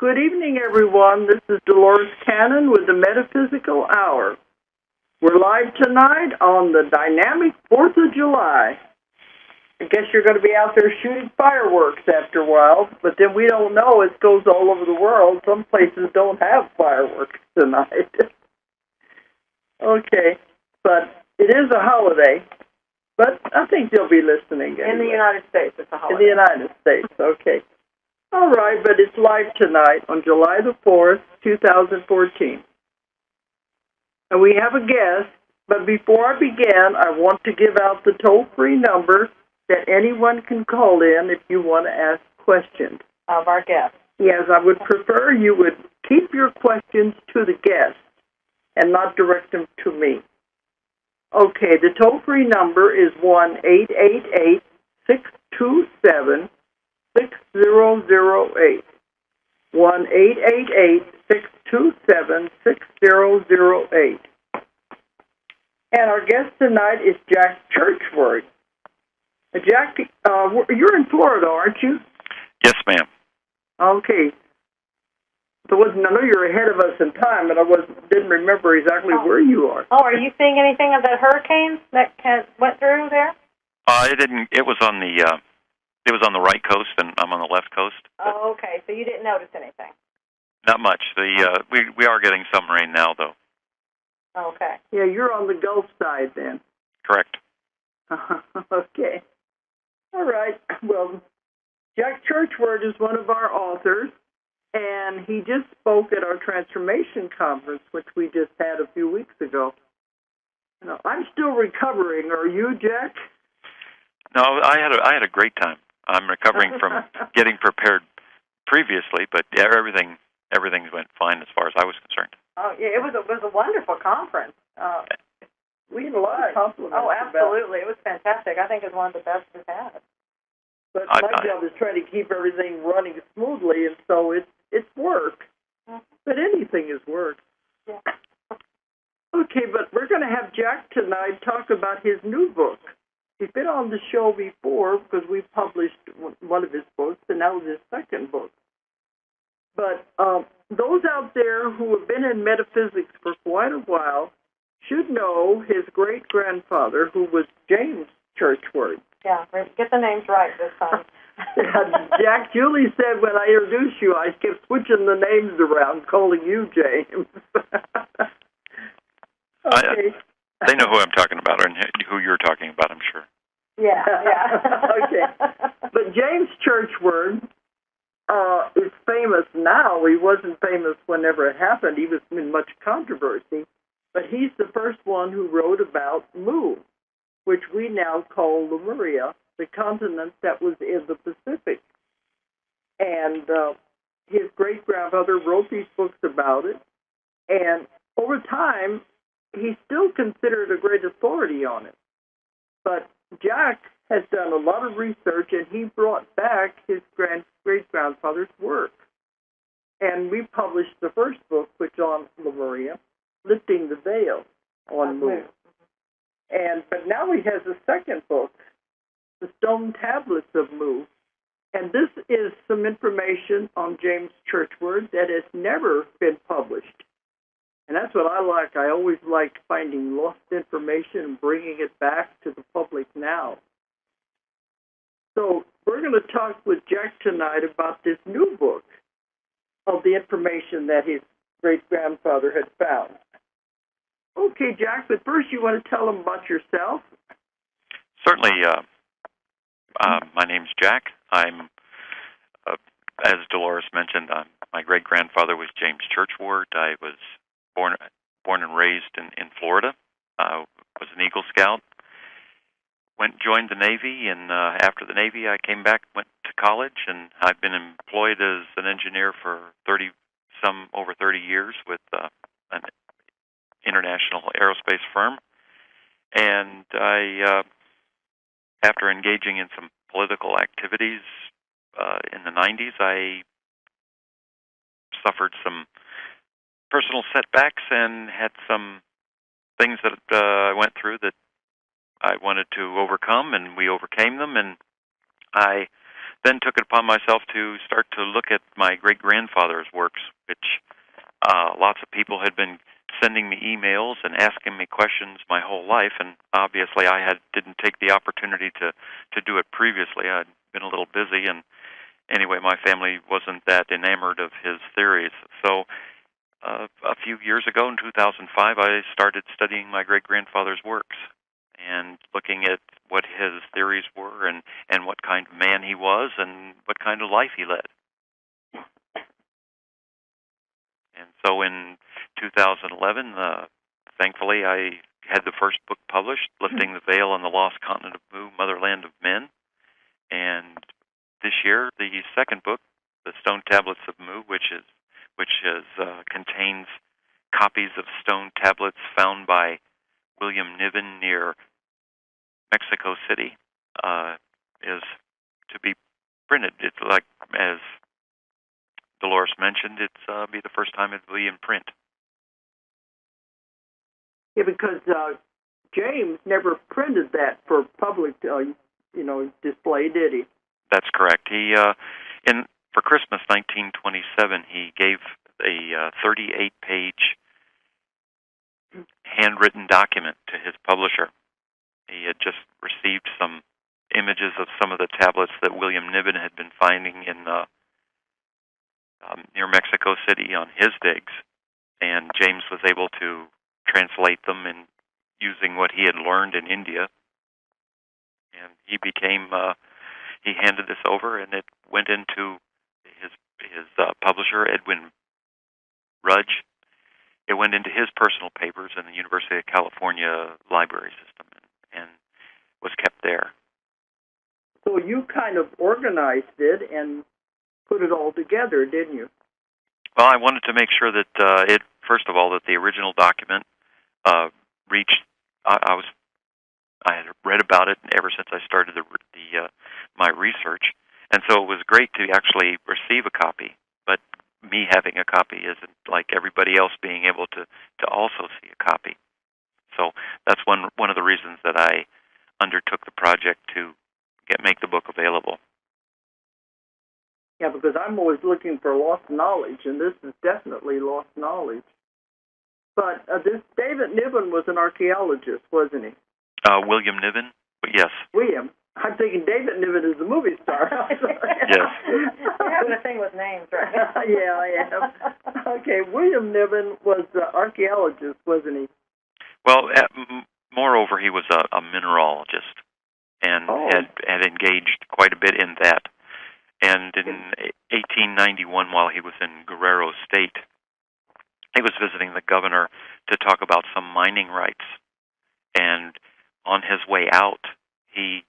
Good evening, everyone. This is Dolores Cannon with the Metaphysical Hour. We're live tonight on the dynamic 4th of July. I guess you're going to be out there shooting fireworks after a while, but then we don't know. It goes all over the world. Some places don't have fireworks tonight. Okay, but it is a holiday, but I think they'll be listening anyway. In the United States, it's a holiday. In the United States, okay. All right, but it's live tonight on July the 4th, 2014. And we have a guest, but before I begin, I want to give out the toll-free number that anyone can call in if you want to ask questions. Of our guest. Yes, I would prefer you would keep your questions to the guest and not direct them to me. Okay, the toll-free number is 1-888-627-6008. 1-888-627-6008. And our guest tonight is Jack Churchward. Jack, you're in Florida, aren't you? Yes, ma'am. Okay. I know you're ahead of us in time, but I didn't remember exactly where you are. Oh, are you seeing anything of that hurricane that went through there? It didn't. It was on the. It was on the right coast, and I'm on the left coast. Oh, okay. So you didn't notice anything? Not much. We are getting some rain now, though. Okay. Yeah, you're on the Gulf side then. Correct. Okay. All right. Well, Jack Churchward is one of our authors, and he just spoke at our Transformation Conference, which we just had a few weeks ago. Now, I'm still recovering. Are you, Jack? No, I had a great time. I'm recovering from getting prepared previously, but yeah, everything went fine as far as I was concerned. Oh, yeah, it was a wonderful conference. We had a lot of compliments. Oh, absolutely. It was fantastic. I think it's one of the best we've had. But my job is trying to keep everything running smoothly, and so it's work. Mm-hmm. But anything is work. Yeah. Okay, but we're going to have Jack tonight talk about his new book. He's been on the show before because we published one of his books, and that was his second book. But those out there who have been in metaphysics for quite a while should know his great-grandfather, who was James Churchward. Yeah, get the names right this time. Jack, Julie said when I introduced you, I kept switching the names around, calling you James. Okay. They know who I'm talking about, and who you're talking about, I'm sure. Yeah. Okay. But James Churchward is famous now. He wasn't famous whenever it happened. He was in much controversy. But he's the first one who wrote about Mu, which we now call Lemuria, the continent that was in the Pacific. And his great-grandmother wrote these books about it. And over time, he's still considered a great authority on it. But Jack has done a lot of research, and he brought back his great-grandfather's work. And we published the first book, which on Lemuria, Lifting the Veil on Mu. But now he has a second book, The Stone Tablets of Mu. And this is some information on James Churchward that has never been published. And that's what I like. I always like finding lost information and bringing it back to the public now. So we're going to talk with Jack tonight about this new book of the information that his great-grandfather had found. Okay, Jack, but first you want to tell them about yourself? Certainly. My name's Jack. I'm, as Dolores mentioned, my great-grandfather was James Churchward. I was born and raised in Florida. Was an Eagle Scout. Joined the Navy, and after the Navy, I came back, went to college, and I've been employed as an engineer for over 30 years with an international aerospace firm. And I, after engaging in some political activities in the 90s, I suffered some personal setbacks and had some things that I went through that I wanted to overcome, and we overcame them, and I then took it upon myself to start to look at my great-grandfather's works, which lots of people had been sending me emails and asking me questions my whole life, and obviously I didn't take the opportunity to do it previously. I'd been a little busy, and anyway, my family wasn't that enamored of his theories. So a few years ago, in 2005, I started studying my great-grandfather's works and looking at what his theories were and what kind of man he was and what kind of life he led. And so in 2011, thankfully, I had the first book published, Lifting the Veil on the Lost Continent of Mu, Motherland of Men. And this year, the second book, The Stone Tablets of Mu, which contains copies of stone tablets found by William Niven near Mexico City, is to be printed. It's like, as Dolores mentioned, it's be the first time it will be in print. Yeah, because James never printed that for public, display, did he? That's correct. He, for Christmas 1927, he gave a 38-page handwritten document to his publisher. He had just received some images of some of the tablets that William Niven had been finding in near Mexico City on his digs, and James was able to translate them and using what he had learned in India. And he handed this over, and it went into his publisher, Edwin Rudge. It went into his personal papers in the University of California library system and was kept there. So you kind of organized it and put it all together, didn't you? Well, I wanted to make sure that first of all, that the original document reached. I had read about it ever since I started my research, and so it was great to actually receive a copy. But me having a copy isn't like everybody else being able to also see a copy. So that's one of the reasons that I undertook the project to make the book available. Yeah, because I'm always looking for lost knowledge, and this is definitely lost knowledge. But this David Niven was an archaeologist, wasn't he? William Niven? Yes. William. I'm thinking David Niven is the movie star. Yes. You're having a thing with names, right? Yeah, I am. Okay, William Niven was an archaeologist, wasn't he? Well, moreover, he was a mineralogist and had engaged quite a bit in that. And in 1891, while he was in Guerrero State, he was visiting the governor to talk about some mining rights. And on his way out, he,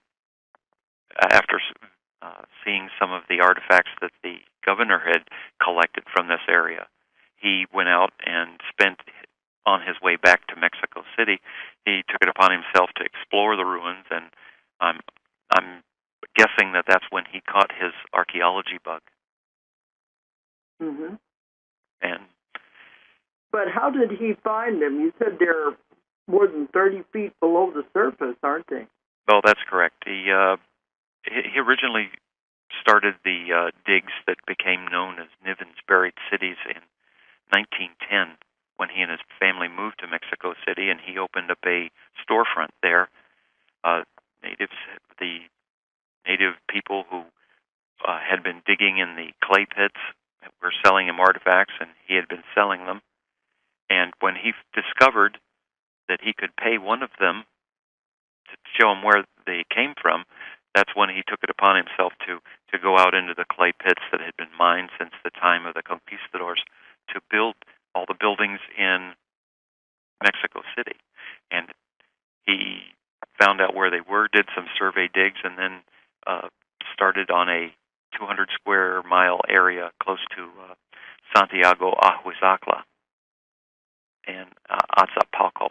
after seeing some of the artifacts that the governor had collected from this area, he went out and spent, on his way back to Mexico City, he took it upon himself to explore the ruins, and I'm guessing that that's when he caught his archaeology bug. Mm-hmm. And but how did he find them? You said they're more than 30 feet below the surface, aren't they? Well, that's correct. He originally started the digs that became known as Niven's Buried Cities in 1910 when he and his family moved to Mexico City, and he opened up a storefront there. The native people who had been digging in the clay pits were selling him artifacts, and he had been selling them. And when he discovered that he could pay one of them to show him where they came from, that's when he took it upon himself to go out into the clay pits that had been mined since the time of the conquistadors to build all the buildings in Mexico City. And he found out where they were, did some survey digs, and then started on a 200-square-mile area close to Santiago Ahuizatla and Azapalco,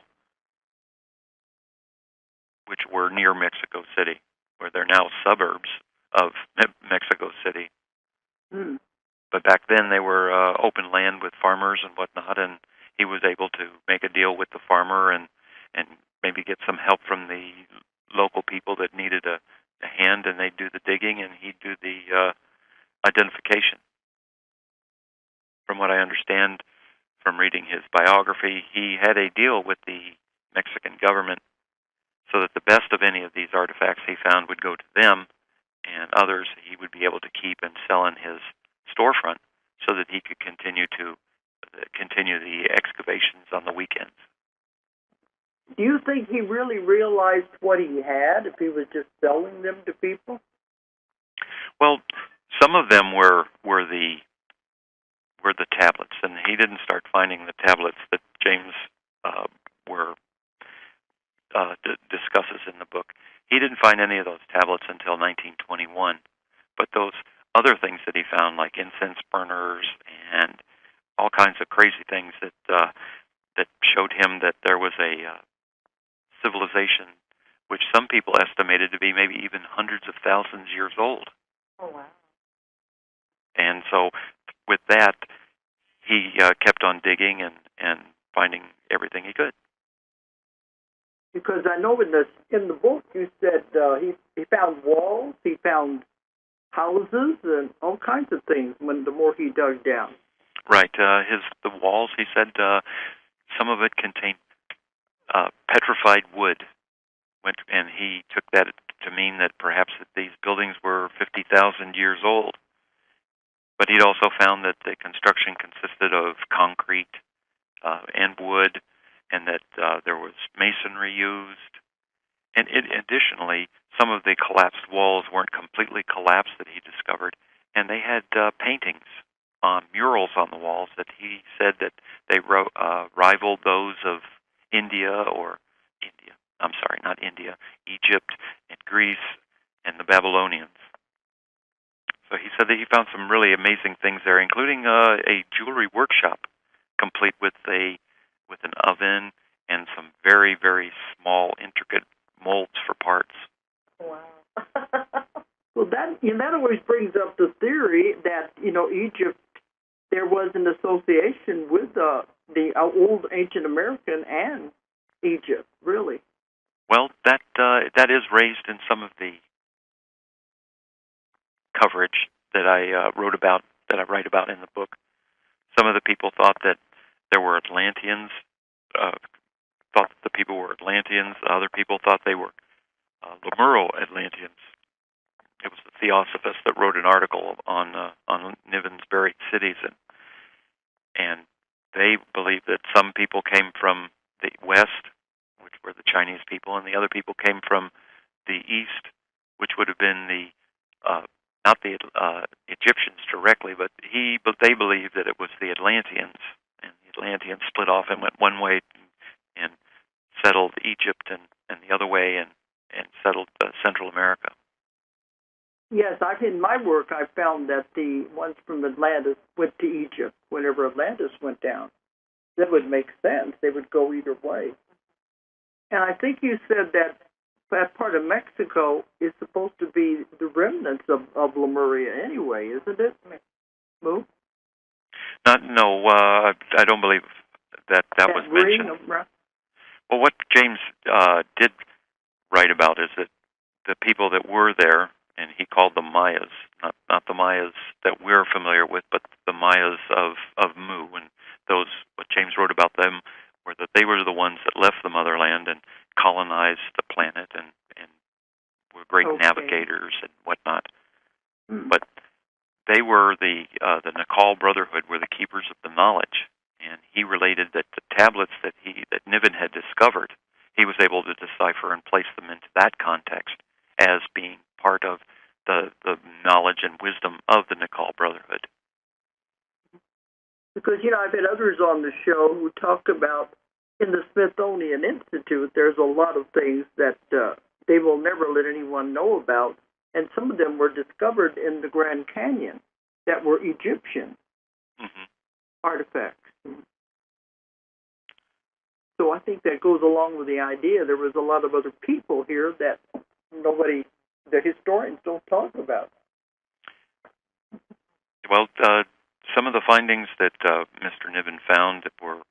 which were near Mexico City, where they're now suburbs of Mexico City. Mm. But back then they were open land with farmers and whatnot, and he was able to make a deal with the farmer and maybe get some help from the local people that needed a hand, and they'd do the digging, and he'd do the identification. From what I understand from reading his biography, he had a deal with the Mexican government so that the best of any of these artifacts he found would go to them, and others he would be able to keep and sell in his storefront so that he could continue the excavations on the weekends. Do you think he really realized what he had if he was just selling them to people? Well, some of them were the tablets, and he didn't start finding the tablets that James discusses in the book. He didn't find any of those tablets until 1921, but those other things that he found, like incense burners and all kinds of crazy things that showed him that there was a civilization which some people estimated to be maybe even hundreds of thousands years old. Oh, wow. And so with that, he kept on digging and finding everything he could. Because I know in the book you said he found walls, he found houses, and all kinds of things the more he dug down. Right. The walls, he said, some of it contained petrified wood, and he took that to mean that perhaps that these buildings were 50,000 years old. But he'd also found that the construction consisted of concrete and wood, and that there was masonry used. And additionally, some of the collapsed walls weren't completely collapsed that he discovered, and they had paintings, murals on the walls that he said that they rivaled those of Egypt and Greece and the Babylonians. So he said that he found some really amazing things there, including a jewelry workshop, complete with an oven and some very, very small, intricate molds for parts. Wow. Well, that always brings up the theory that Egypt, there was an association with the old ancient American and Egypt, really. Well, that is raised in some of the coverage that I write about in the book. Some of the people thought that there were Atlanteans, thought that the people were Atlanteans. Other people thought they were Lemuro Atlanteans. It was the Theosophist that wrote an article on Niven's buried cities, and they believed that some people came from the west, which were the Chinese people, and the other people came from the east, which would have been not the Egyptians directly, but they believed that it was the Atlanteans, and the Atlanteans split off and went one way and settled Egypt, and the other way and settled Central America. Yes, in my work I found that the ones from Atlantis went to Egypt whenever Atlantis went down. That would make sense. They would go either way. And I think you said that part of Mexico is supposed to be the remnants of Lemuria anyway, isn't it? Moo? I don't believe that was mentioned. Well, what James did write about is that the people that were there, and he called them Mayas, not the Mayas that we're familiar with, but the Mayas of Mu. And those, what James wrote about them, were that they were the ones that left the motherland and colonized the planet and were great navigators and whatnot. But they were the Nacal Brotherhood were the keepers of the knowledge, and he related that the tablets that Niven had discovered, he was able to decipher and place them into that context as being part of the knowledge and wisdom of the Nacal Brotherhood. Because, I've had others on the show who talk about in the Smithsonian Institute, there's a lot of things that they will never let anyone know about, and some of them were discovered in the Grand Canyon that were Egyptian artifacts. So I think that goes along with the idea there was a lot of other people here that the historians don't talk about. Well, some of the findings that Mr. Niven found were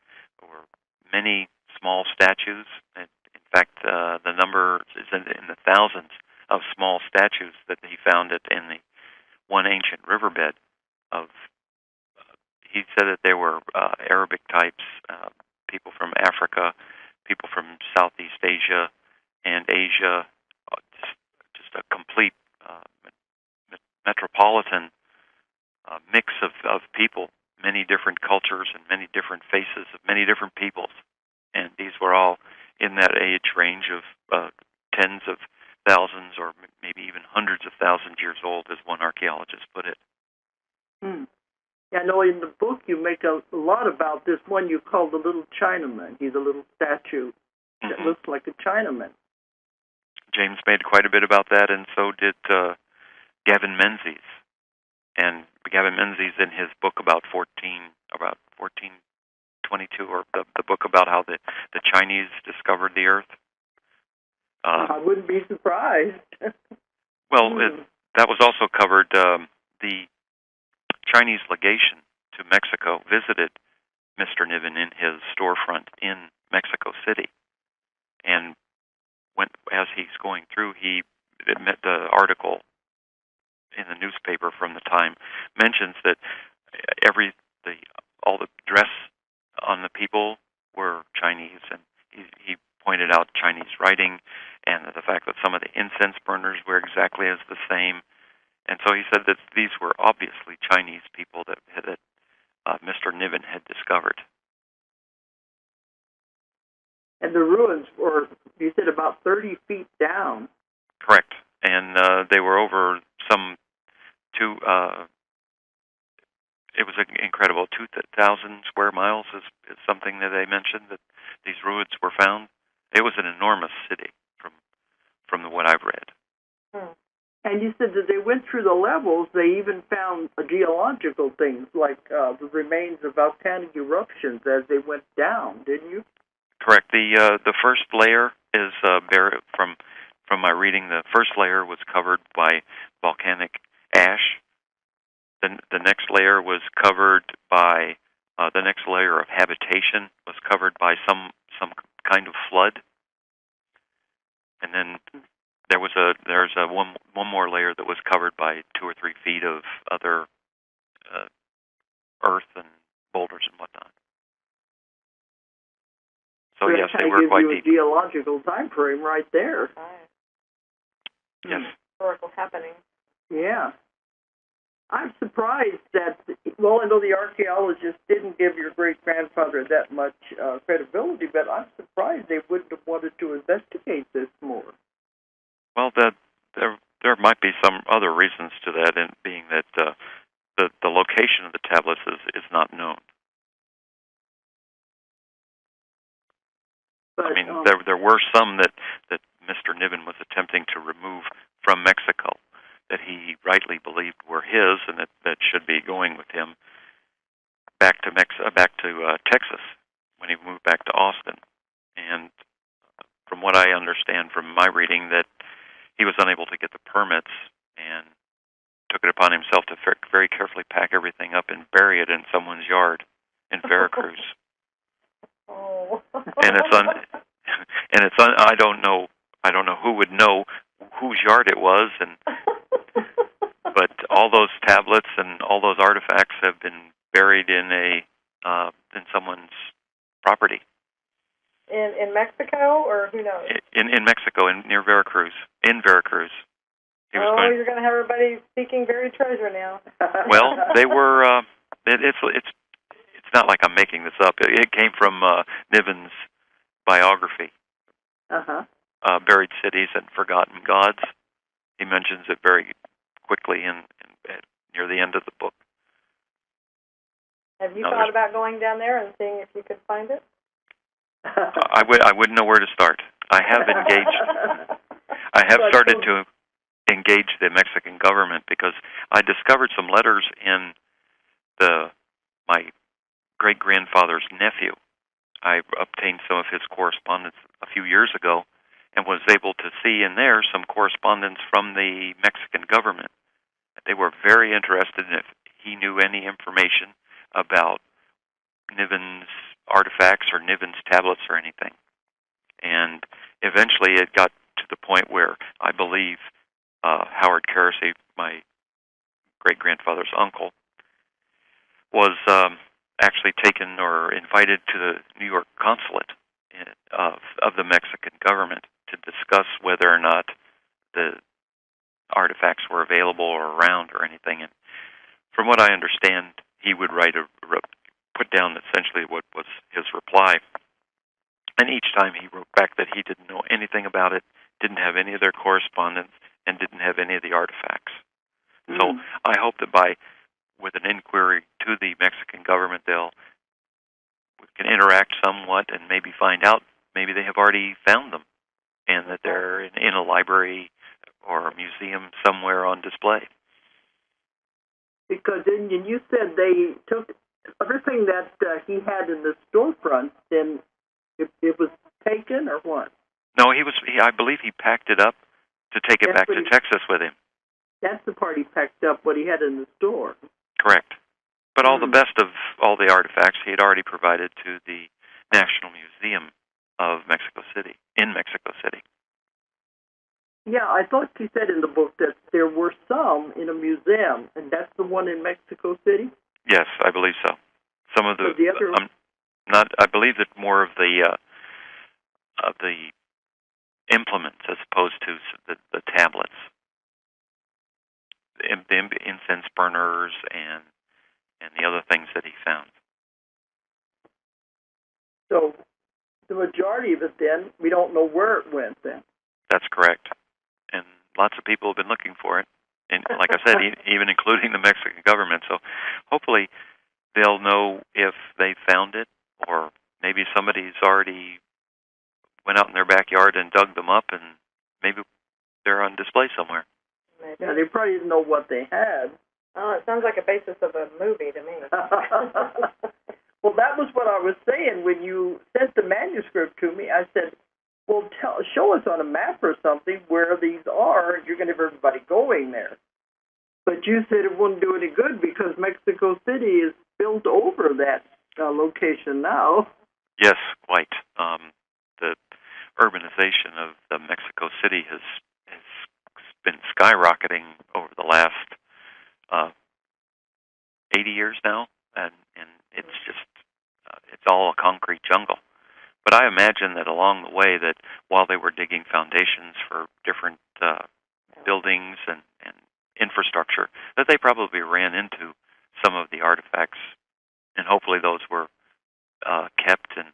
many small statues. In fact, the number is in the thousands of small statues that he found in the one ancient riverbed. He said that there were Arabic types, people from Africa, people from Southeast Asia and Asia, just a complete metropolitan mix of people, many different cultures and many different faces of many different peoples. And these were all in that age range of tens of thousands or maybe even hundreds of thousands years old, as one archaeologist put it. Yeah, I know in the book you make a lot about this one you call the little Chinaman. He's a little statue that looks like a Chinaman. James made quite a bit about that, and so did Gavin Menzies. And Gavin Menzies, in his book about 1422, or the book about how the Chinese discovered the Earth. I wouldn't be surprised. Well, that was also covered. The Chinese legation to Mexico visited Mr. Niven in his storefront in Mexico City, and as he's going through, the article in the newspaper from the time mentions that all the dress on the people were Chinese, and he pointed out Chinese writing and the fact that some of the incense burners were exactly as the same. And so he said that these were obviously Chinese people that Mr. Niven had discovered. And the ruins were, you said, about 30 feet down. Correct. And they were over it was incredible. 2,000 square miles is something that they mentioned, that these ruins were found. It was an enormous city from what I've read. And you said that they went through the levels. They even found geological things like the remains of volcanic eruptions as they went down, didn't you? Correct. The first layer is from my reading. The first layer was covered by volcanic ash. The next layer was covered by the next layer of habitation was covered by some kind of flood, and then there's one more layer that was covered by 2 or 3 feet of other earth and boulders and whatnot. So yes, they were quite deep. A geological time frame right there. Yes. Historical happening. Yeah. I'm surprised that, I know the archaeologists didn't give your great-grandfather that much credibility, but I'm surprised they wouldn't have wanted to investigate this more. Well, there might be some other reasons to that, and being that the location of the tablets is not known. But, I mean, there were some that Mr. Niven was attempting to remove from Mexico that he rightly believed were his, and that should be going with him back to Texas when he moved back to Austin. And from what I understand from my reading, that he was unable to get the permits and took it upon himself to very carefully pack everything up and bury it in someone's yard in Veracruz. Oh. And I don't know who would know whose yard it was, but all those tablets and all those artifacts have been buried in someone's property. In Mexico, or who knows? In Mexico, near Veracruz. In Veracruz. You're going to have everybody seeking buried treasure now. Well, they were. It's not like I'm making this up. It came from Niven's biography. Buried Cities and Forgotten Gods. He mentions it very quickly near the end of the book. Have you thought about going down there and seeing if you could find it? I wouldn't know where to start. I have started to engage the Mexican government, because I discovered some letters in my great-grandfather's nephew. I obtained some of his correspondence a few years ago and was able to see in there some correspondence from the Mexican government. They were very interested in if he knew any information about Niven's artifacts or Niven's tablets or anything. And eventually it got to the point where I believe Howard Kersey, my great-grandfather's uncle, was actually taken or invited to the New York consulate of the Mexican government to discuss whether or not the artifacts were available or around or anything. And from what I understand, he would put down essentially what was his reply. And each time he wrote back that he didn't know anything about it, didn't have any of their correspondence, and didn't have any of the artifacts. So I hope that with an inquiry to the Mexican government, we can interact somewhat and maybe find out maybe they have already found them and that they're in a library or a museum somewhere on display. Because you said they took everything that he had in the storefront, then it was taken or what? No, I believe he packed it up to take it back to Texas with him. That's the part he packed up, what he had in the store. Correct. But all the best of all the artifacts he had already provided to the National Museum of Mexico City, in Mexico City. Yeah, I thought you said in the book that there were some in a museum, and that's the one in Mexico City? Yes, I believe so. Some of the other I believe that more of the implements as opposed to the tablets, the incense burners and the other things that he found. So the majority of it then, we don't know where it went then. That's correct. And lots of people have been looking for it. And like I said, even including the Mexican government. So hopefully they'll know if they found it, or maybe somebody's already went out in their backyard and dug them up, and maybe they're on display somewhere. Maybe. Yeah, they probably didn't know what they had. Oh, it sounds like a basis of a movie to me. Well, that was what I was saying. When you sent the manuscript to me, I said, well, show us on a map or something where these are, and you're going to have everybody going there. But you said it wouldn't do any good because Mexico City is built over that location now. Yes, quite. The urbanization of the Mexico City has been skyrocketing over the last 80 years now, and it's just it's all a concrete jungle. But I imagine that along the way, that while they were digging foundations for different buildings and infrastructure, that they probably ran into some of the artifacts, and hopefully those were kept and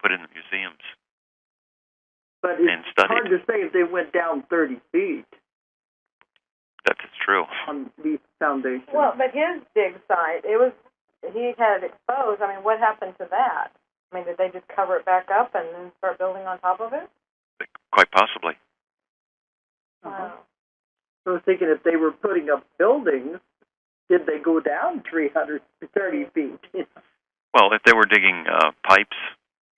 put in the museums. But it's hard to say if they went down 30 feet. That's true. On these foundations. Well, but his dig site, he had it exposed. I mean, what happened to that? I mean, did they just cover it back up and then start building on top of it? Quite possibly. Wow. So I was thinking if they were putting up buildings, did they go down 330 feet? Well, if they were digging pipes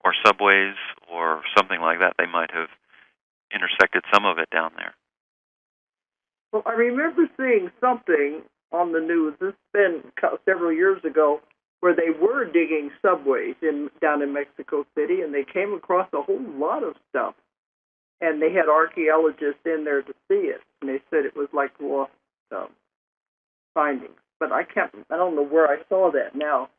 or subways or something like that, they might have intersected some of it down there. Well, I remember seeing something on the news, this has been several years ago, where they were digging subways down in Mexico City, and they came across a whole lot of stuff. And they had archaeologists in there to see it, and they said it was like lost findings. But I don't know where I saw that now,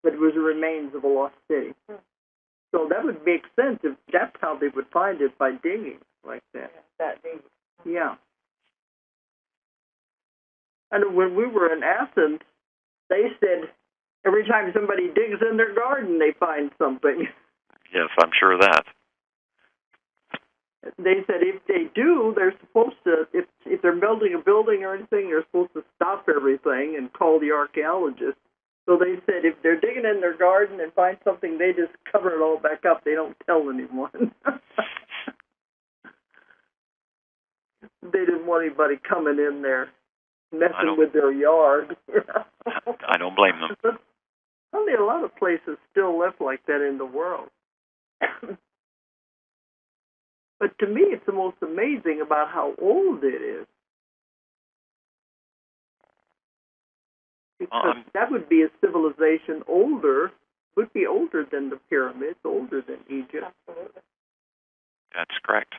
but it was the remains of a lost city. So that would make sense if that's how they would find it, by digging like that. That deep. Yeah. And when we were in Athens, they said every time somebody digs in their garden, they find something. Yes, I'm sure of that. They said if they do, they're supposed to, if they're building a building or anything, they're supposed to stop everything and call the archaeologists. So they said if they're digging in their garden and find something, they just cover it all back up. They don't tell anyone. They didn't want anybody coming in there messing with their yard. I don't blame them. But only a lot of places still left like that in the world. But to me, it's the most amazing about how old it is. Because that would be a civilization would be older than the pyramids, older than Egypt. Absolutely. That's correct.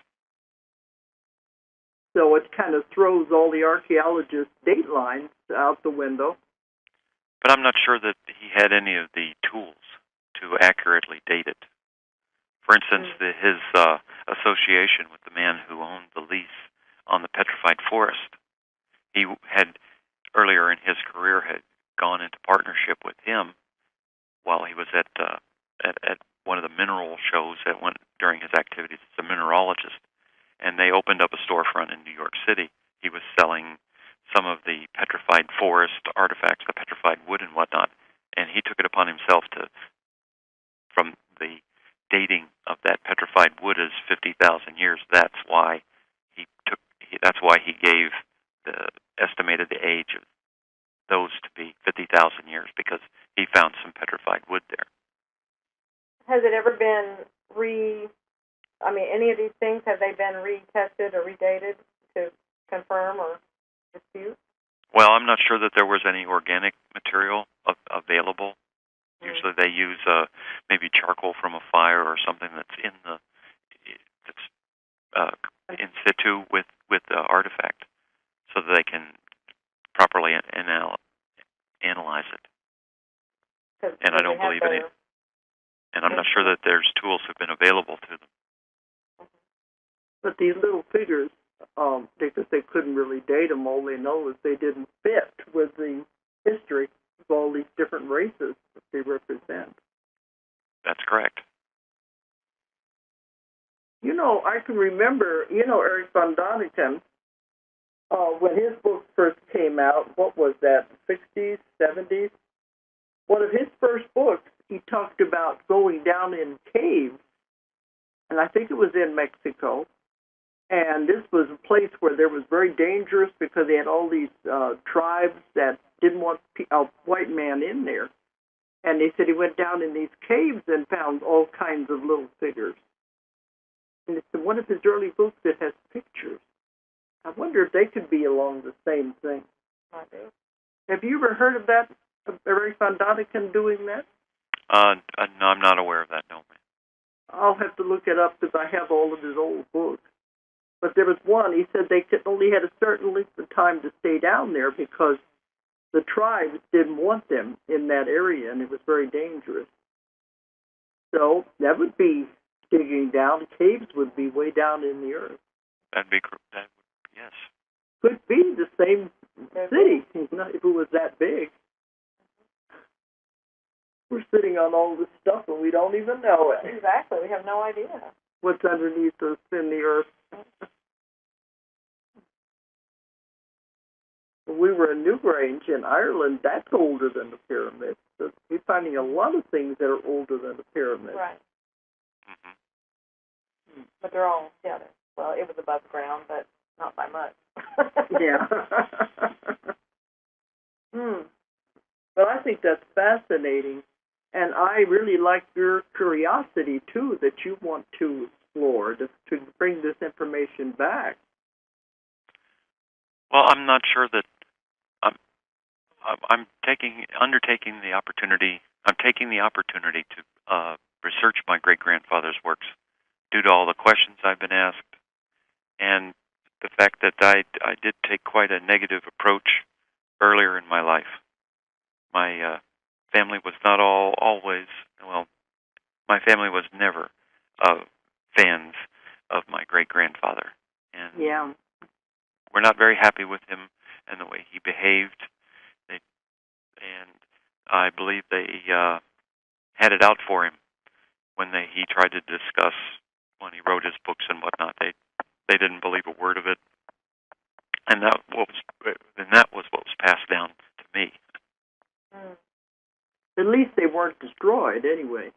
So it kind of throws all the archaeologists' date lines out the window. But I'm not sure that he had any of the tools to accurately date it. For instance, his association with the man who owned the lease on the petrified forest, he had earlier in his career had gone into partnership with him while he was at one of the mineral shows that went during his activities as a mineralogist, and they opened up a storefront in New York City. He was selling some of the petrified forest artifacts, the petrified wood and whatnot, and he took it upon himself to, from the dating of that petrified wood as 50,000 years. That's why he gave estimated the age of those to be 50,000 years, because he found some petrified wood there. Has it ever been any of these things, have they been retested or redated to confirm or dispute? Well, I'm not sure that there was any organic material available. Usually they use maybe charcoal from a fire or something that's in situ with the artifact, so that they can properly analyze it. And I don't believe any. And I'm not sure that there's tools have been available to them. But these little figures, because they couldn't really date them, all they know is they didn't fit with the history of all these different races that they represent. That's correct. I can remember, Eric von Daniken, when his book first came out, what was that, 60s, 70s? One of his first books, he talked about going down in caves, and I think it was in Mexico, and this was a place where there was very dangerous because they had all these tribes that didn't want a white man in there. And they said he went down in these caves and found all kinds of little figures. And it's one of his early books that has pictures. I wonder if they could be along the same thing. I do. Have you ever heard of that, of Eric von Daniken doing that? No, I'm not aware of that, no. I'll have to look it up because I have all of his old books. But there was one, he said they only had a certain length of time to stay down there because the tribes didn't want them in that area, and it was very dangerous. So that would be digging down. Caves would be way down in the earth. Yes. Could be the same city, if it was that big. We're sitting on all this stuff and we don't even know it. Exactly. We have no idea what's underneath us in the earth. We were in Newgrange in Ireland. That's older than the pyramids. So we're finding a lot of things that are older than the pyramids. Right. But they're all, well, it was above ground, but not by much. Yeah. Well, I think that's fascinating. And I really like your curiosity, too, that you want to explore, to bring this information back. Well, I'm not sure that I'm undertaking the opportunity. I'm taking the opportunity to research my great-grandfather's works due to all the questions I've been asked, and the fact that I did take quite a negative approach earlier in my life. My family was not always, well, my family was never fans of my great-grandfather. And we're not very happy with him and the way he behaved. And I believe they had it out for him when he tried to discuss, when he wrote his books and whatnot. They didn't believe a word of it. And that was what was passed down to me. At least they weren't destroyed, anyway.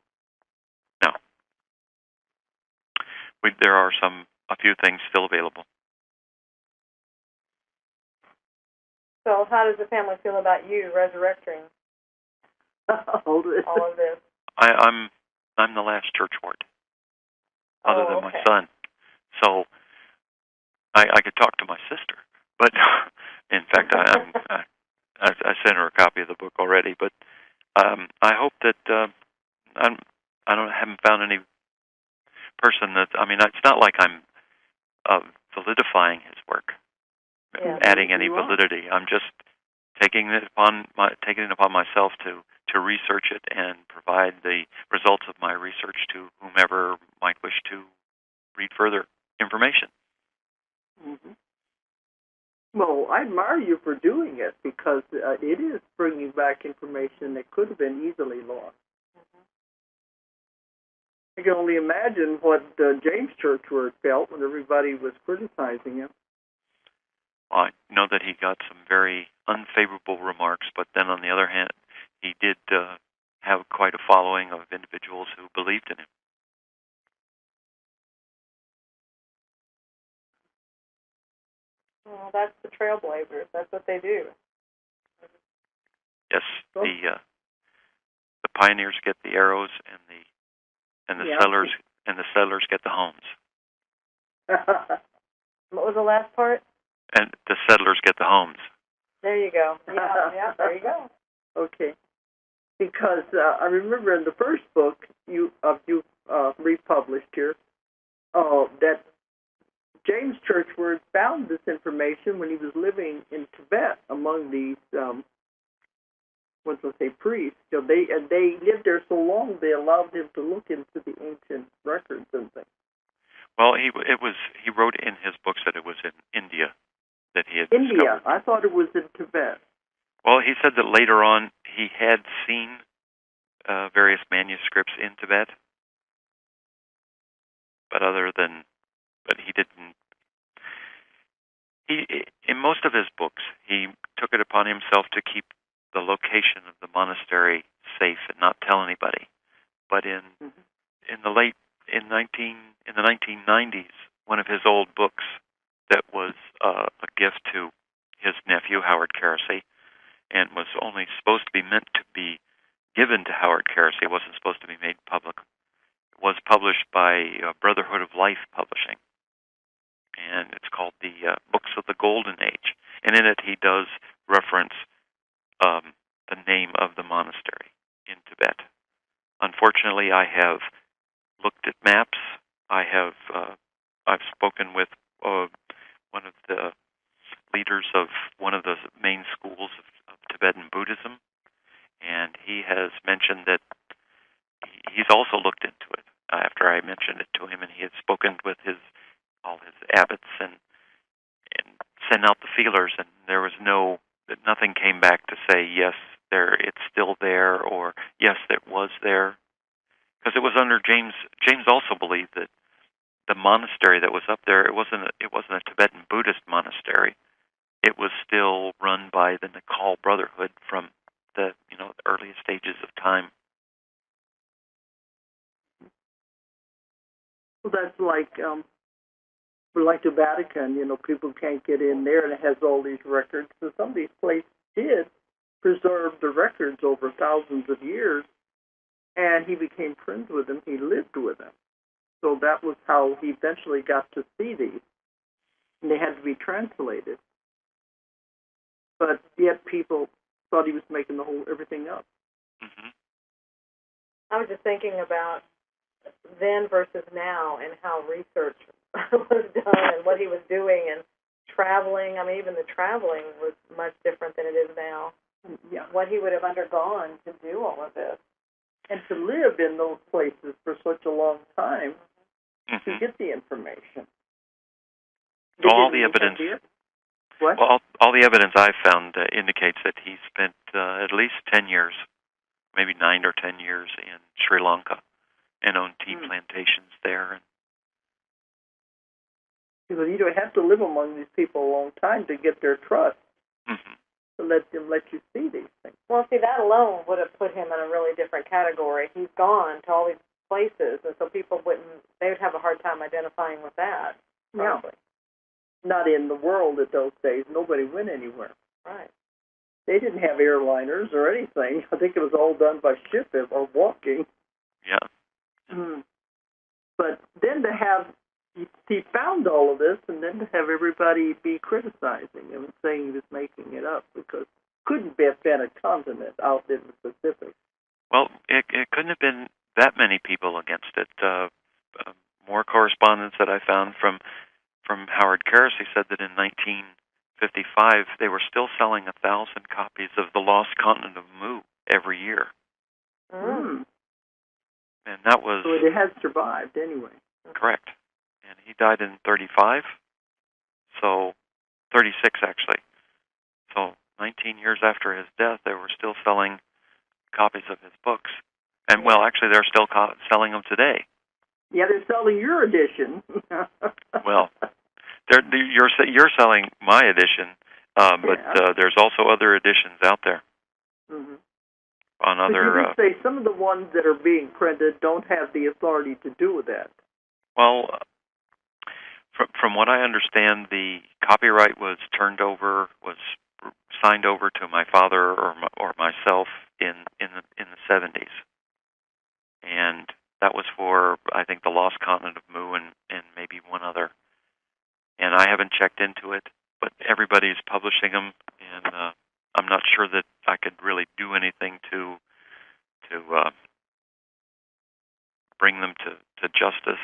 No. There are a few things still available. So how does the family feel about you resurrecting all of this? I'm the last Churchward, other than my son. So I could talk to my sister, but in fact I sent her a copy of the book already. But I hope that I haven't found any person that, it's not like I'm solidifying his work, Yeah. adding any validity. I'm just taking it upon myself to research it and provide the results of my research to whomever might wish to read further information. Mm-hmm. Well, I admire you for doing it because it is bringing back information that could have been easily lost. Mm-hmm. I can only imagine what James Churchward felt when everybody was criticizing him. Well, I know that he got some very unfavorable remarks, but then on the other hand, he did have quite a following of individuals who believed in him. Well, that's the trailblazers. That's what they do. Yes, the pioneers get the arrows, and the settlers get the homes. What was the last part? And the settlers get the homes. There you go. Yeah, there you go. Okay. Because I remember in the first book you republished here that James Churchward found this information when he was living in Tibet among these priests. So they lived there so long they allowed him to look into the ancient records and things. Well, he wrote in his books that it was in India that he had India. discovered. I thought it was in Tibet. Well, he said that later on he had seen various manuscripts in Tibet, but he didn't. In most of his books, he took it upon himself to keep the location of the monastery safe and not tell anybody. But in the 1990s, one of his old books that was a gift to his nephew Howard Kersey, and was only supposed to be meant to be given to Howard Kersey. It wasn't supposed to be made public. It was published by Brotherhood of Life Publishing, and it's called the Books of the Golden Age. And in it, he does reference the name of the monastery in Tibet. Unfortunately, I have looked at maps. I've spoken with one of the leaders of one of the main schools of Tibetan Buddhism, and he has mentioned that he's also looked into it after I mentioned it to him, and he had spoken with all his abbots and sent out the feelers, and there was nothing came back to say yes, it's still there, or yes, it was there, because it was under James. James also believed that the monastery that was up there, it wasn't a Tibetan Buddhist monastery. It was still run by the Nakal Brotherhood from the earliest stages of time. Well, that's like the Vatican. People can't get in there, and it has all these records. So some of these places did preserve the records over thousands of years, and he became friends with them. He lived with them. So that was how he eventually got to see these, and they had to be translated. But yet people thought he was making everything up. Mm-hmm. I was just thinking about then versus now and how research was done and what he was doing and traveling. I mean, even the traveling was much different than it is now. Yeah. What he would have undergone to do all of this. And to live in those places for such a long time mm-hmm. to get the information. All the evidence. What? Well, all the evidence I've found indicates that he spent at least 10 years, maybe 9 or 10 years in Sri Lanka, and owned tea plantations there. Because you have to live among these people a long time to get their trust, to let them let you see these things. Well, see, that alone would have put him in a really different category. He's gone to all these places, and so people they would have a hard time identifying with that, probably. Yeah. Not in the world at those days. Nobody went anywhere. Right. They didn't have airliners or anything. I think it was all done by ship or walking. Yeah. But then to have, he found all of this, and then to have everybody be criticizing him and saying he was making it up, because it couldn't have been a continent out in the Pacific. Well, it couldn't have been that many people against it. More correspondence that I found from from Howard Karras. He said that in 1955 they were still selling 1,000 copies of The Lost Continent of Mu every year. Mm. And that was... So it has survived anyway. Correct. And he died in 35, so 36 actually. So 19 years after his death, they were still selling copies of his books. And, well, actually, they're still selling them today. Yeah, they're selling your edition. Well, you're selling my edition, but there's also other editions out there. Mm-hmm. On other. But you did say some of the ones that are being printed don't have the authority to do with that. Well, from what I understand, the copyright was signed over to my father or myself in the 70s, and that was for, I think, The Lost Continent of Mu and maybe one other. And I haven't checked into it, but everybody's publishing them, and I'm not sure that I could really do anything to bring them to justice,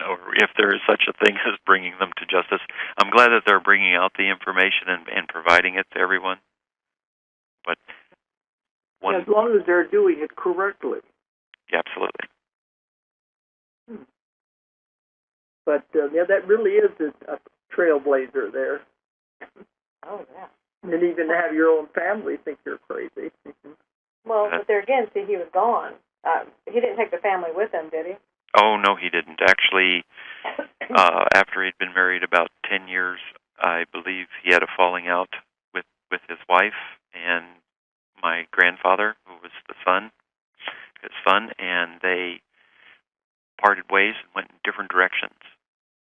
or if there is such a thing as bringing them to justice. I'm glad that they're bringing out the information and providing it to everyone. But as long as they're doing it correctly. Yeah, absolutely. But that really is a trailblazer there. Oh, yeah. And even to have your own family think you're crazy. Well, but there again, see, he was gone. He didn't take the family with him, did he? Oh, no, he didn't. Actually, after he'd been married about 10 years, I believe he had a falling out with his wife and my grandfather, who was his son, and they parted ways and went in different directions.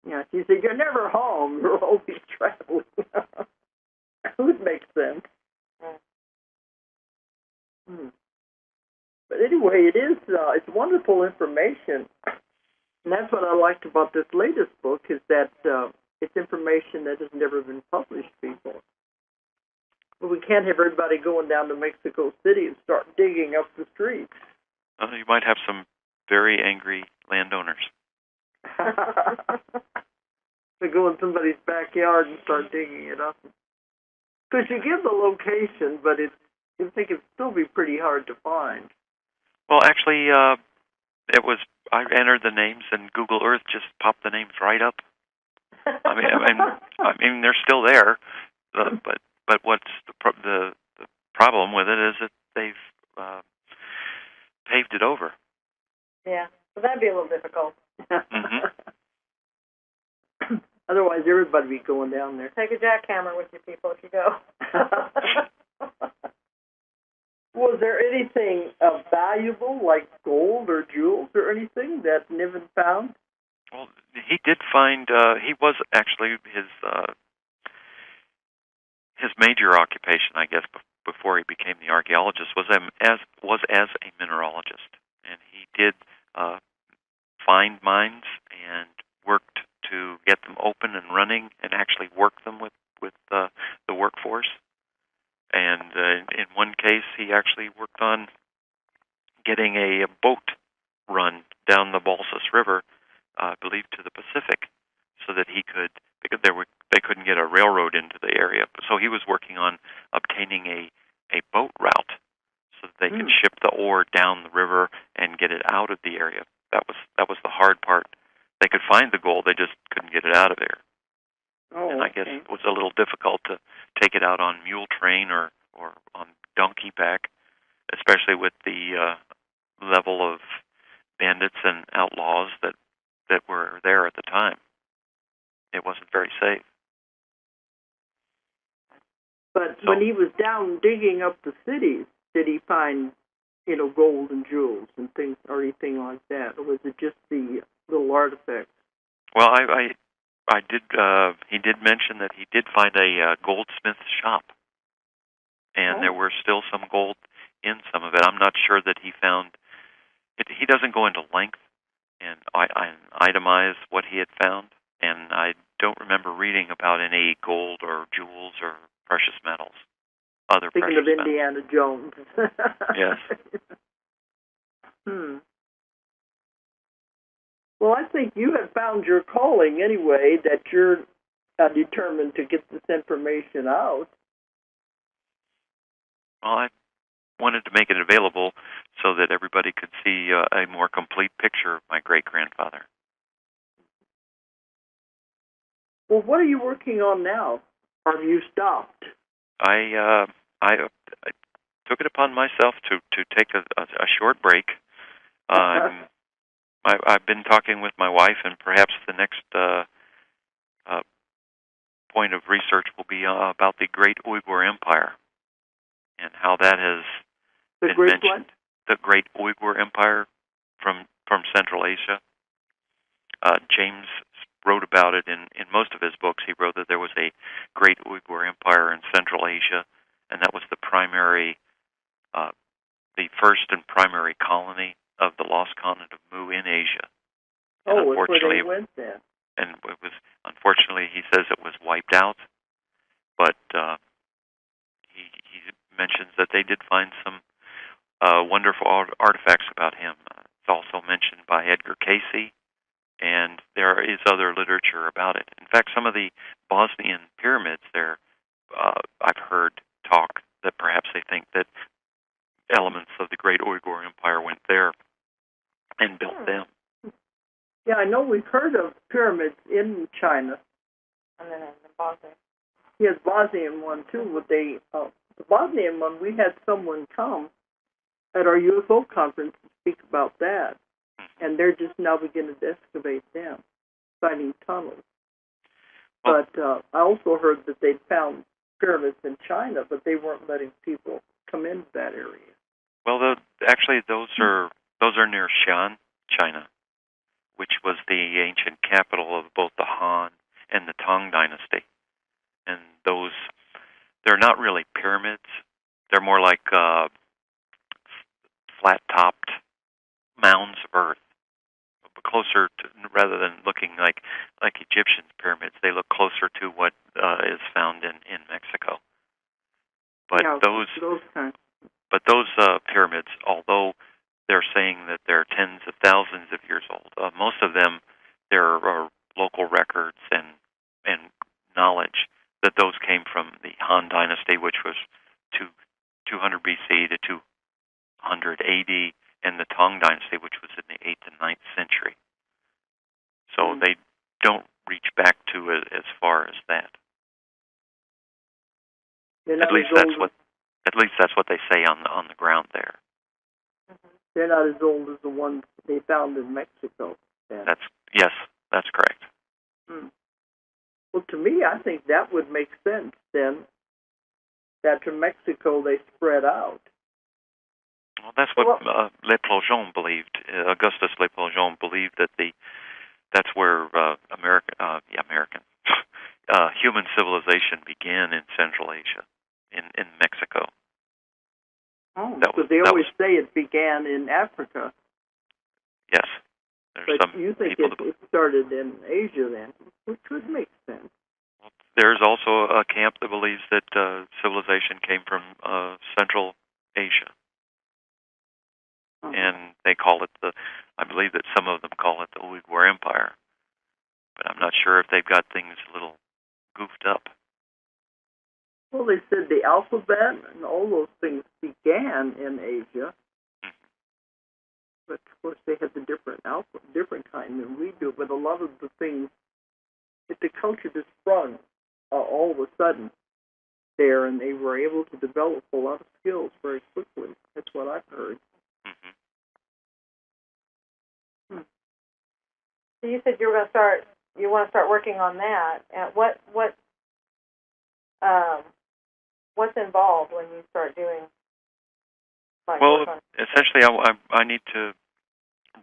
Yeah, she said, "You're never home. You're always traveling." That would make sense. But anyway, it's wonderful information. And that's what I liked about this latest book, is that it's information that has never been published before. But we can't have everybody going down to Mexico City and start digging up the streets. You might have some very angry landowners. To go in somebody's backyard and start digging it up. Because you give the location, but I think it'd still be pretty hard to find. Well, actually, I entered the names, and Google Earth just popped the names right up. I mean, they're still there, but what's the problem with it is that they've paved it over. Yeah, so that'd be a little difficult. Mm-hmm. Otherwise, everybody would be going down there. Take a jackhammer with you people if you go. Was there anything valuable, like gold or jewels or anything that Niven found? Well, he did find. He was actually his major occupation, I guess, before he became the archaeologist, was as a mineralogist, and he did find mines and worked to get them open and running, and actually work them with the workforce. And in one case, he actually worked on getting a boat run down the Balsas River, I believe, to the Pacific, so that he could, because they couldn't get a railroad into the area. So he was working on obtaining a boat route so that they could ship the ore down the river and get it out of the area. That was the hard part. They could find the gold, they just couldn't get it out of there. Oh, and I guess it was a little difficult to take it out on mule train or on donkey back, especially with the level of bandits and outlaws that were there at the time. It wasn't very safe. But when he was down digging up the cities, did he find, gold and jewels and things or anything like that, or was it just the little artifacts? Well, I did. He did mention that he did find a goldsmith shop, and there were still some gold in some of it. I'm not sure that he found it. He doesn't go into length and itemize what he had found, and I don't remember reading about any gold or jewels or precious metals. Speaking of Indiana Jones. Yes. Well, I think you have found your calling anyway, that you're determined to get this information out. Well, I wanted to make it available so that everybody could see a more complete picture of my great-grandfather. Well, what are you working on now? Or have you stopped? I took it upon myself to take a short break. I've been talking with my wife, and perhaps the next point of research will be about the Great Uyghur Empire and how that has been mentioned. The Great Uyghur Empire from Central Asia. James wrote about it in most of his books. He wrote that there was a Great Uyghur Empire in Central Asia, and that was the first and primary colony of the lost continent of Mu in Asia. And unfortunately, where they went then. And it was, unfortunately, he says it was wiped out, but he mentions that they did find some wonderful artifacts about him. It's also mentioned by Edgar Cayce, and there is other literature about it. In fact, some of the Bosnian pyramids there, I've heard talk that perhaps they think that elements of the Great Uyghur Empire went there and built them. Yeah, I know we've heard of pyramids in China. And then in Bosnia. Yes, Bosnian one too. But the Bosnian one, we had someone come at our UFO conference to speak about that, and they're just now beginning to excavate them, finding tunnels. But I also heard that they'd found pyramids in China, but they weren't letting people come into that area. Well, actually, those are near Xi'an, China, which was the ancient capital of both the Han and the Tang dynasty. And they're not really pyramids. They're more like flat-topped mounds of earth. Closer to, rather than looking like Egyptian pyramids, they look closer to what is found in Mexico. But yeah, those pyramids, although they're saying that they're tens of thousands of years old, most of them, there are local records and knowledge that those came from the Han dynasty, which was 200 BC to 200 AD, and the Tang dynasty, which was in the 8th and 9th century. So they don't reach back to as far as that. At least that's what they say on the ground there. They're not as old as the ones they found in Mexico. Then. That's correct. Well, to me, I think that would make sense then. That from Mexico they spread out. Well, that's what Le Plongeon believed. Augustus Le Plongeon believed that that's where human civilization began in Central Asia, in Mexico. Oh, because they always say it began in Africa. Yes. But you think it started in Asia then, which would make sense. Well, there's also a camp that believes that civilization came from Central Asia. And they call it I believe that some of them call it the Uyghur Empire. But I'm not sure if they've got things a little goofed up. Well, they said the alphabet and all those things began in Asia. But, of course, they had the different kind than we do. But a lot of the things, the culture just sprung all of a sudden there, and they were able to develop a lot of skills very quickly. That's what I've heard. So you said you want to start working on that. And what's involved when you start doing? Well, essentially, I need to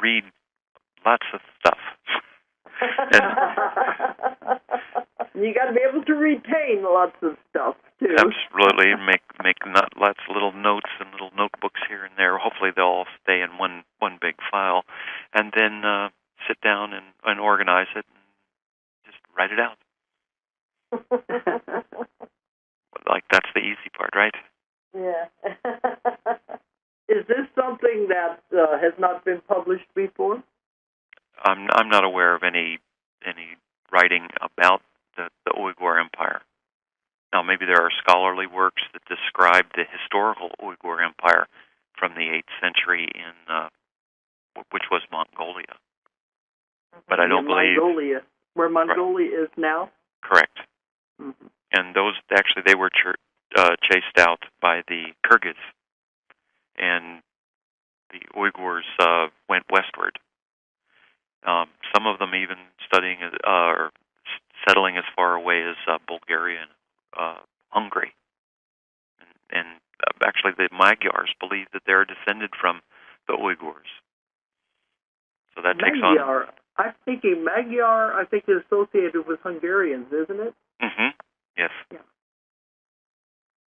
read lots of stuff. You got to be able to retain lots of stuff too. Absolutely, make lots of little notes and little notebooks here and there. Hopefully, they'll all stay in one big file, and then sit down and organize it and just write it out. Like that's the easy part, right? Yeah. Is this something that has not been published before? I'm not aware of any writing about the Uyghur Empire. Now, maybe there are scholarly works that describe the historical Uyghur Empire from the 8th century which was Mongolia. But I don't believe Mongolia, where Mongolia is now. Correct. Mm-hmm. And those actually they were chased out by the Kyrgyz, and the Uyghurs went westward. Some of them even studying or settling as far away as Bulgaria and Hungary. And actually, the Magyars believe that they're descended from the Uyghurs. So that takes on. I'm thinking Magyar. I think is associated with Hungarians, isn't it? Mm-hmm. Yes. Yeah.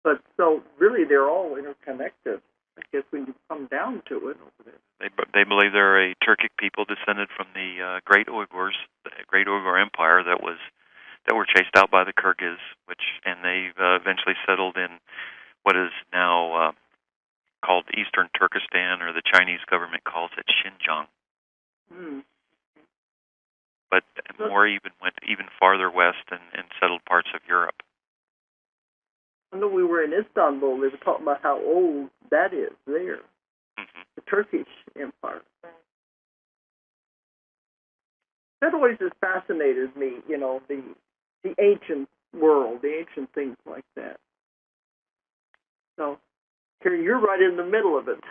But so really, they're all interconnected. I guess when you come down to it over there. They believe they're a Turkic people descended from the Great Uyghurs, the Great Uyghur Empire that were chased out by the Kyrgyz, and they've eventually settled in what is now called Eastern Turkestan, or the Chinese government calls it Xinjiang. Mm. But more went even farther west and settled parts of Europe. I know we were in Istanbul. They were talking about how old that is there, the Turkish Empire. That always has fascinated me, the ancient world, the ancient things like that. So, here you're right in the middle of it.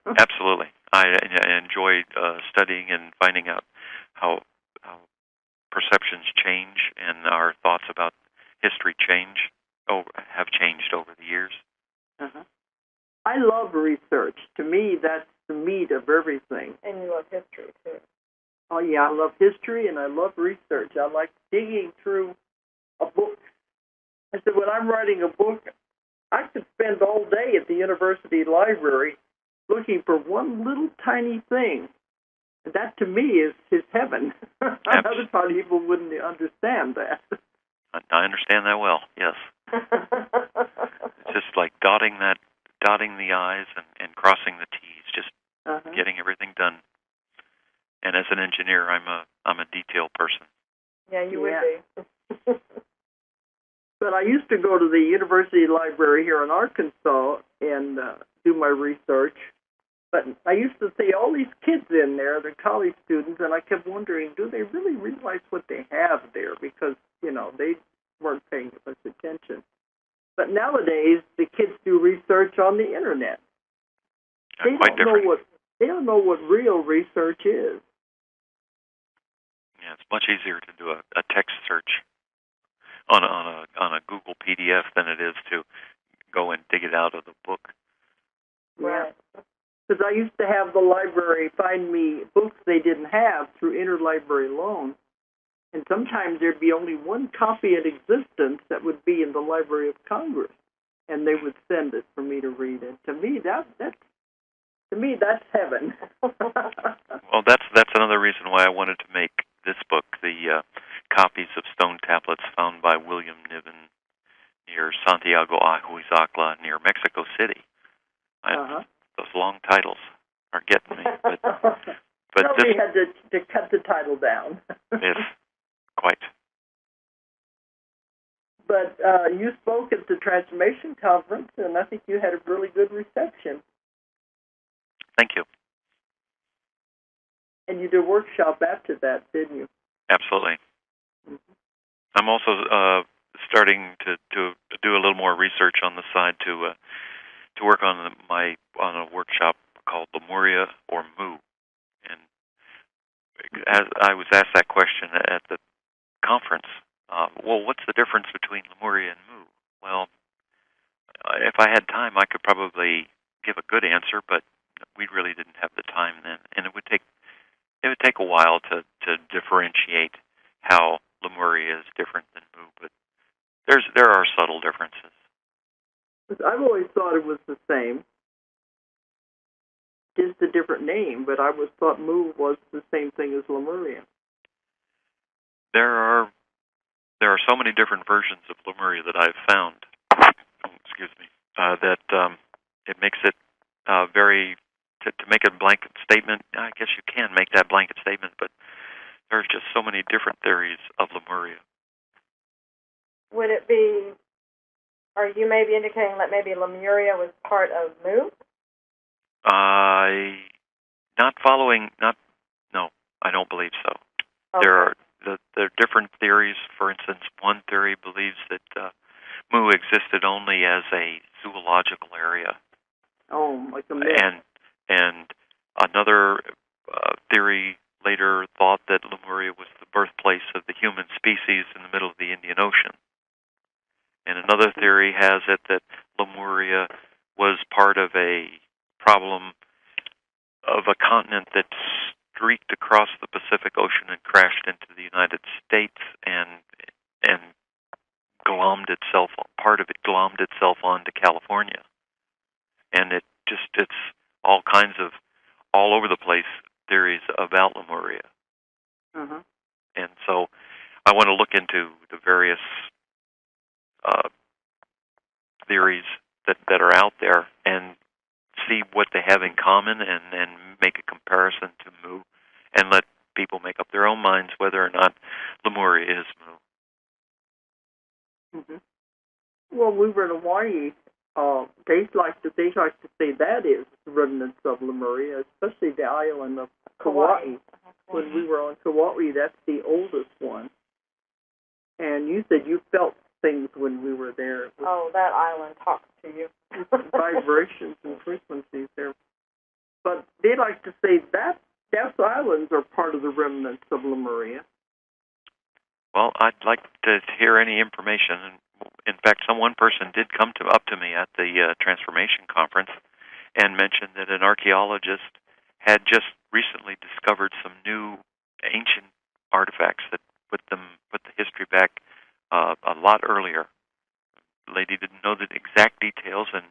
Absolutely. I enjoy studying and finding out how perceptions change and our thoughts about history have changed over the years. Uh-huh. I love research. To me, that's the meat of everything. And you love history, too. Oh, yeah, I love history and I love research. I like digging through a book. I said, when I'm writing a book, I could spend all day at the university library looking for one little tiny thing. And that, to me, is heaven. Other people wouldn't understand that. I understand that well, yes. It's just like dotting the I's and crossing the T's, just getting everything done. And as an engineer, I'm a detail person. Yeah, you would be. But I used to go to the university library here in Arkansas and do my research. But I used to see all these kids in there, they're college students, and I kept wondering, do they really realize what they have there? Because, they weren't paying much attention. But nowadays, the kids do research on the Internet. They don't know what real research is. Yeah, it's much easier to do a text search on a Google PDF than it is to go and dig it out of the book. Right. Because I used to have the library find me books they didn't have through interlibrary loan. And sometimes there'd be only one copy in existence that would be in the Library of Congress. And they would send it for me to read. And to me, that's heaven. Well, that's another reason why I wanted to make this book, the copies of stone tablets found by William Niven near Santiago Ahuizacla near Mexico City. Those long titles are getting me. But Nobody had to cut the title down. Yes, quite. But you spoke at the Transformation Conference, and I think you had a really good reception. Thank you. And you did a workshop after that, didn't you? Absolutely. Mm-hmm. I'm also starting to do a little more research on the side to work on a workshop called Lemuria or Mu. And as I was asked that question at the conference, what's the difference between Lemuria and Mu? Well, if I had time, I could probably give a good answer, but we really didn't have the time then, and it would take a while to differentiate how Lemuria is different than Mu, but there are subtle differences. I've always thought it was the same, just a different name, but I always thought Mu was the same thing as Lemuria. There are so many different versions of Lemuria that I've found. Excuse me. That it makes it very to make a blanket statement. I guess you can make that blanket statement, but There's just so many different theories of Lemuria. Would it be, or you may be indicating that maybe Lemuria was part of Mu? No, I don't believe so. Okay. There are different theories. For instance, one theory believes that Mu existed only as a zoological area. Oh, like a myth. And another theory later thought that Lemuria was the birthplace of the human species in the middle of the Indian Ocean. And another theory has it that Lemuria was part of a problem of a continent that streaked across the Pacific Ocean and crashed into the United States and part of it glommed itself onto California. And it's all kinds of, all over the place theories about Lemuria. Uh-huh. And so I want to look into the various theories that are out there and see what they have in common and make a comparison to Mu and let people make up their own minds whether or not Lemuria is Mu. Mm-hmm. Well, we were in Hawaii. They like to say that is remnants of Lemuria, especially the island of Kauai. When we were on Kauai, that's the oldest one. And you said you felt things when we were there. Oh, that island talks to you. Vibrations and frequencies there. But they like to say that those islands are part of the remnants of Lemuria. Well, I'd like to hear any information. In fact, one person did come up to me at the Transformation Conference and mentioned that an archaeologist had just recently discovered some new ancient artifacts that put the history back a lot earlier. The lady didn't know the exact details and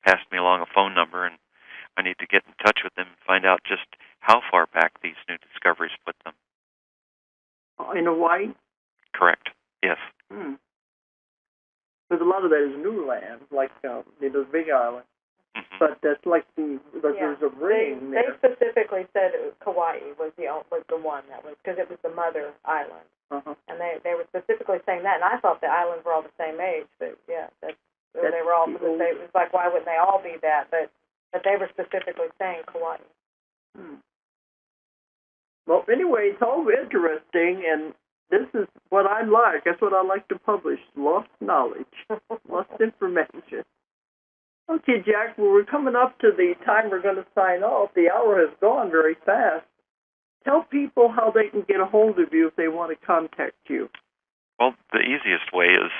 passed me along a phone number, and I need to get in touch with them and find out just how far back these new discoveries put them. In Hawaii? Correct, yes. Because a lot of that is new land, like the Big Island. Mm-hmm. But that's like there's a ring They there. specifically said Kauai was the one that was, because it was the mother island. Uh-huh. And they were specifically saying that, and I thought the islands were all the same age, but yeah, they were all from the same. It was like, why wouldn't they all be that? But they were specifically saying Kauai. Well, anyway, it's all interesting, and this is what I like. That's what I like to publish: lost knowledge, lost information. Okay, Jack. Well, we're coming up to the time we're going to sign off. The hour has gone very fast. Tell people how they can get a hold of you if they want to contact you. Well, the easiest way is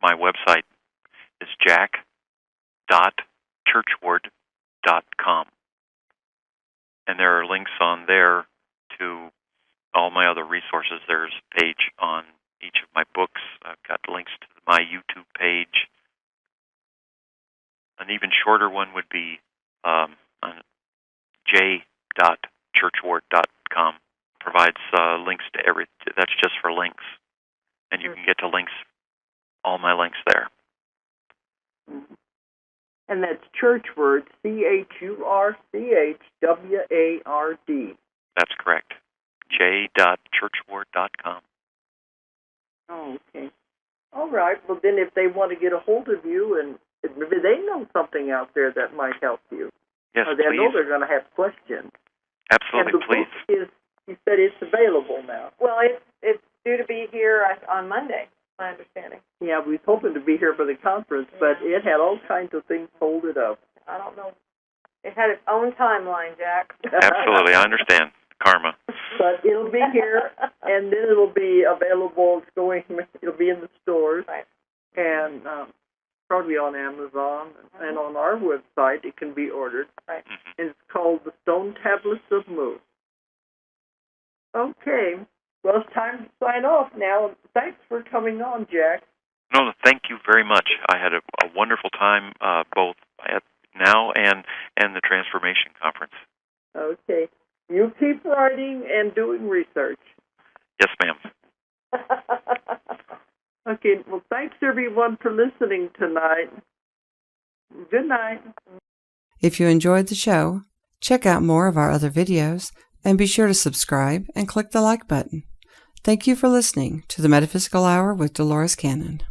my website is jack.churchward.com. And there are links on there to all my other resources. There's a page on each of my books. I've got links to my YouTube page. An even shorter one would be on j.churchward.com. Provides links to everything. That's just for links. And you can get to links, all my links there. Mm-hmm. And that's Churchward, CHURCHWARD. That's correct. j.churchward.com. Oh, okay. All right. Well, then if they want to get a hold of you, and maybe they know something out there that might help you. Yes, I please. know they're going to have questions. Absolutely, and the please. Book is, you said it's available now. Well, it's due to be here on Monday, my understanding. Yeah, we was hoping to be here for the conference, but it had all kinds of things hold it up. I don't know. It had its own timeline, Jack. Absolutely, I understand. Karma. But it'll be here, and then it'll be available. It'll be in the stores, right. And probably on Amazon and on our website. It can be ordered. Right. And it's called The Stone Tablets of Mu. Okay. Well, it's time to sign off now. Thanks for coming on, Jack. No, thank you very much. I had a wonderful time both at now and the Transformation Conference. Okay. You keep writing and doing research. Yes, ma'am. Okay. Well, thanks, everyone, for listening tonight. Good night. If you enjoyed the show, check out more of our other videos And be sure to subscribe and click the like button. Thank you for listening to the Metaphysical Hour with Dolores Cannon.